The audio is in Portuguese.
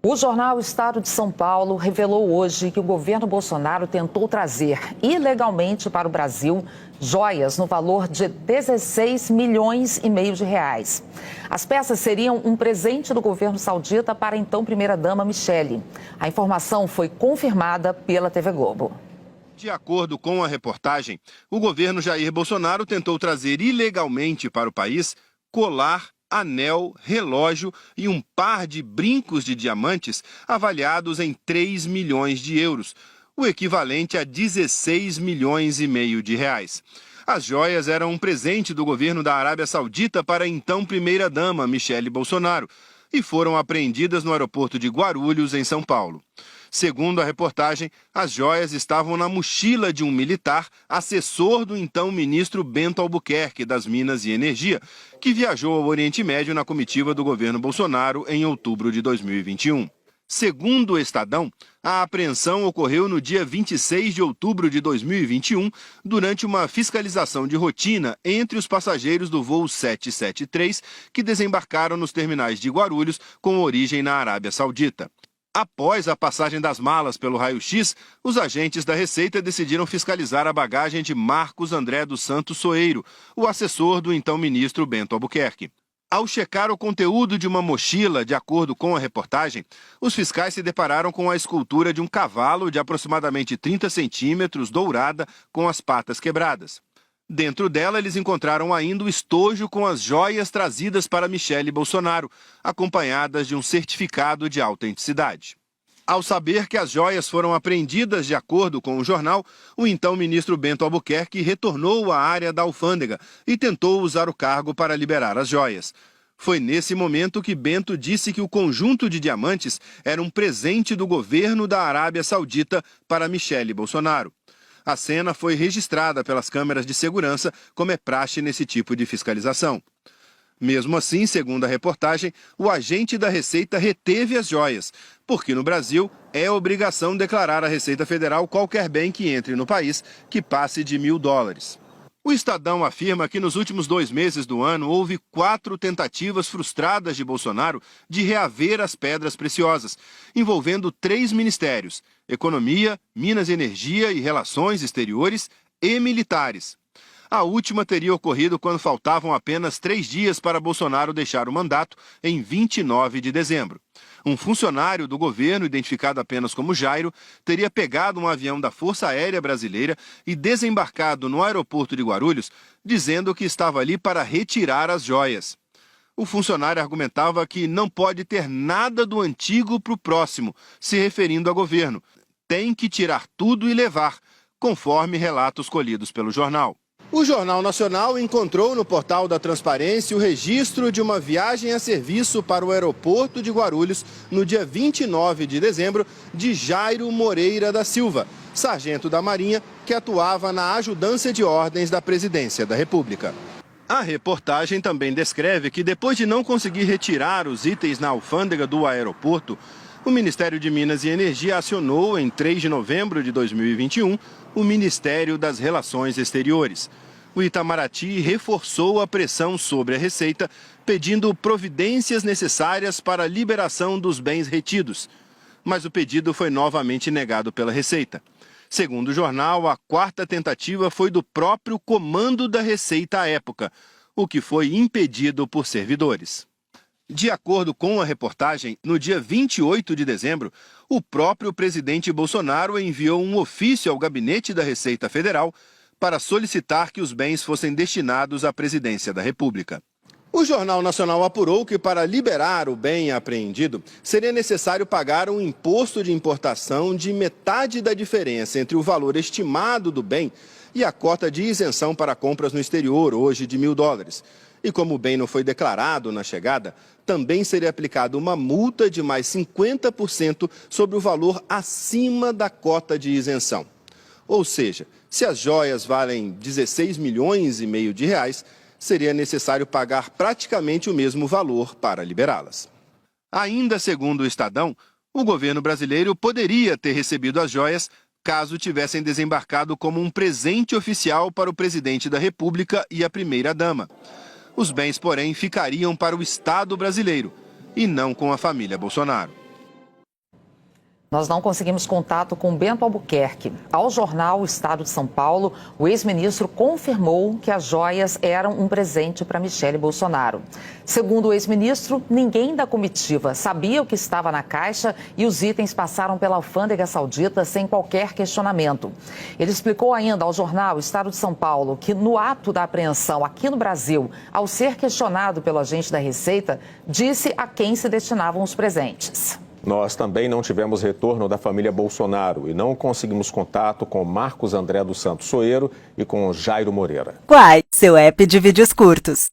O jornal Estado de São Paulo revelou hoje que o governo Bolsonaro tentou trazer ilegalmente para o Brasil joias no valor de 16,5 milhões de reais. As peças seriam um presente do governo saudita para a então primeira-dama Michele. A informação foi confirmada pela TV Globo. De acordo com a reportagem, o governo Jair Bolsonaro tentou trazer ilegalmente para o país colar, anel, relógio e um par de brincos de diamantes avaliados em 3 milhões de euros, o equivalente a 16,5 milhões de reais. As joias eram um presente do governo da Arábia Saudita para a então primeira-dama Michele Bolsonaro e foram apreendidas no aeroporto de Guarulhos, em São Paulo. Segundo a reportagem, as joias estavam na mochila de um militar, assessor do então ministro Bento Albuquerque, das Minas e Energia, que viajou ao Oriente Médio na comitiva do governo Bolsonaro em outubro de 2021. Segundo o Estadão, a apreensão ocorreu no dia 26 de outubro de 2021, durante uma fiscalização de rotina entre os passageiros do voo 773, que desembarcaram nos terminais de Guarulhos com origem na Arábia Saudita. Após a passagem das malas pelo raio-x, os agentes da Receita decidiram fiscalizar a bagagem de Marcos André dos Santos Soeiro, o assessor do então ministro Bento Albuquerque. Ao checar o conteúdo de uma mochila, de acordo com a reportagem, os fiscais se depararam com a escultura de um cavalo de aproximadamente 30 centímetros, dourada, com as patas quebradas. Dentro dela, eles encontraram ainda o estojo com as joias trazidas para Michele Bolsonaro, acompanhadas de um certificado de autenticidade. Ao saber que as joias foram apreendidas de acordo com o jornal, o então ministro Bento Albuquerque retornou à área da alfândega e tentou usar o cargo para liberar as joias. Foi nesse momento que Bento disse que o conjunto de diamantes era um presente do governo da Arábia Saudita para Michele Bolsonaro. A cena foi registrada pelas câmeras de segurança, como é praxe nesse tipo de fiscalização. Mesmo assim, segundo a reportagem, o agente da Receita reteve as joias, porque no Brasil é obrigação declarar à Receita Federal qualquer bem que entre no país que passe de $1.000. O Estadão afirma que nos últimos 2 meses do ano houve 4 tentativas frustradas de Bolsonaro de reaver as pedras preciosas, envolvendo 3 ministérios: Economia, Minas e Energia e Relações Exteriores e Militares. A última teria ocorrido quando faltavam apenas 3 dias para Bolsonaro deixar o mandato, em 29 de dezembro. Um funcionário do governo, identificado apenas como Jairo, teria pegado um avião da Força Aérea Brasileira e desembarcado no aeroporto de Guarulhos, dizendo que estava ali para retirar as joias. O funcionário argumentava que não pode ter nada do antigo para o próximo, se referindo ao governo. Tem que tirar tudo e levar, conforme relatos colhidos pelo jornal. O Jornal Nacional encontrou no portal da Transparência o registro de uma viagem a serviço para o aeroporto de Guarulhos no dia 29 de dezembro de Jairo Moreira da Silva, sargento da Marinha que atuava na ajudância de ordens da Presidência da República. A reportagem também descreve que depois de não conseguir retirar os itens na alfândega do aeroporto, o Ministério de Minas e Energia acionou, em 3 de novembro de 2021, o Ministério das Relações Exteriores. O Itamaraty reforçou a pressão sobre a Receita, pedindo providências necessárias para a liberação dos bens retidos. Mas o pedido foi novamente negado pela Receita. Segundo o jornal, a 4ª tentativa foi do próprio comando da Receita à época, o que foi impedido por servidores. De acordo com a reportagem, no dia 28 de dezembro, o próprio presidente Bolsonaro enviou um ofício ao gabinete da Receita Federal para solicitar que os bens fossem destinados à presidência da República. O Jornal Nacional apurou que para liberar o bem apreendido, seria necessário pagar um imposto de importação de metade da diferença entre o valor estimado do bem e a cota de isenção para compras no exterior, hoje de $1.000. E como o bem não foi declarado na chegada, também seria aplicada uma multa de mais 50% sobre o valor acima da cota de isenção. Ou seja, se as joias valem 16,5 milhões de reais, seria necessário pagar praticamente o mesmo valor para liberá-las. Ainda segundo o Estadão, o governo brasileiro poderia ter recebido as joias caso tivessem desembarcado como um presente oficial para o presidente da República e a primeira-dama. Os bens, porém, ficariam para o Estado brasileiro e não com a família Bolsonaro. Nós não conseguimos contato com Bento Albuquerque. Ao jornal O Estado de São Paulo, o ex-ministro confirmou que as joias eram um presente para Michele Bolsonaro. Segundo o ex-ministro, ninguém da comitiva sabia o que estava na caixa e os itens passaram pela alfândega saudita sem qualquer questionamento. Ele explicou ainda ao jornal O Estado de São Paulo que no ato da apreensão aqui no Brasil, ao ser questionado pelo agente da Receita, disse a quem se destinavam os presentes. Nós também não tivemos retorno da família Bolsonaro e não conseguimos contato com Marcos André dos Santos Soeiro e com Jairo Moreira. Quai, seu app de vídeos curtos.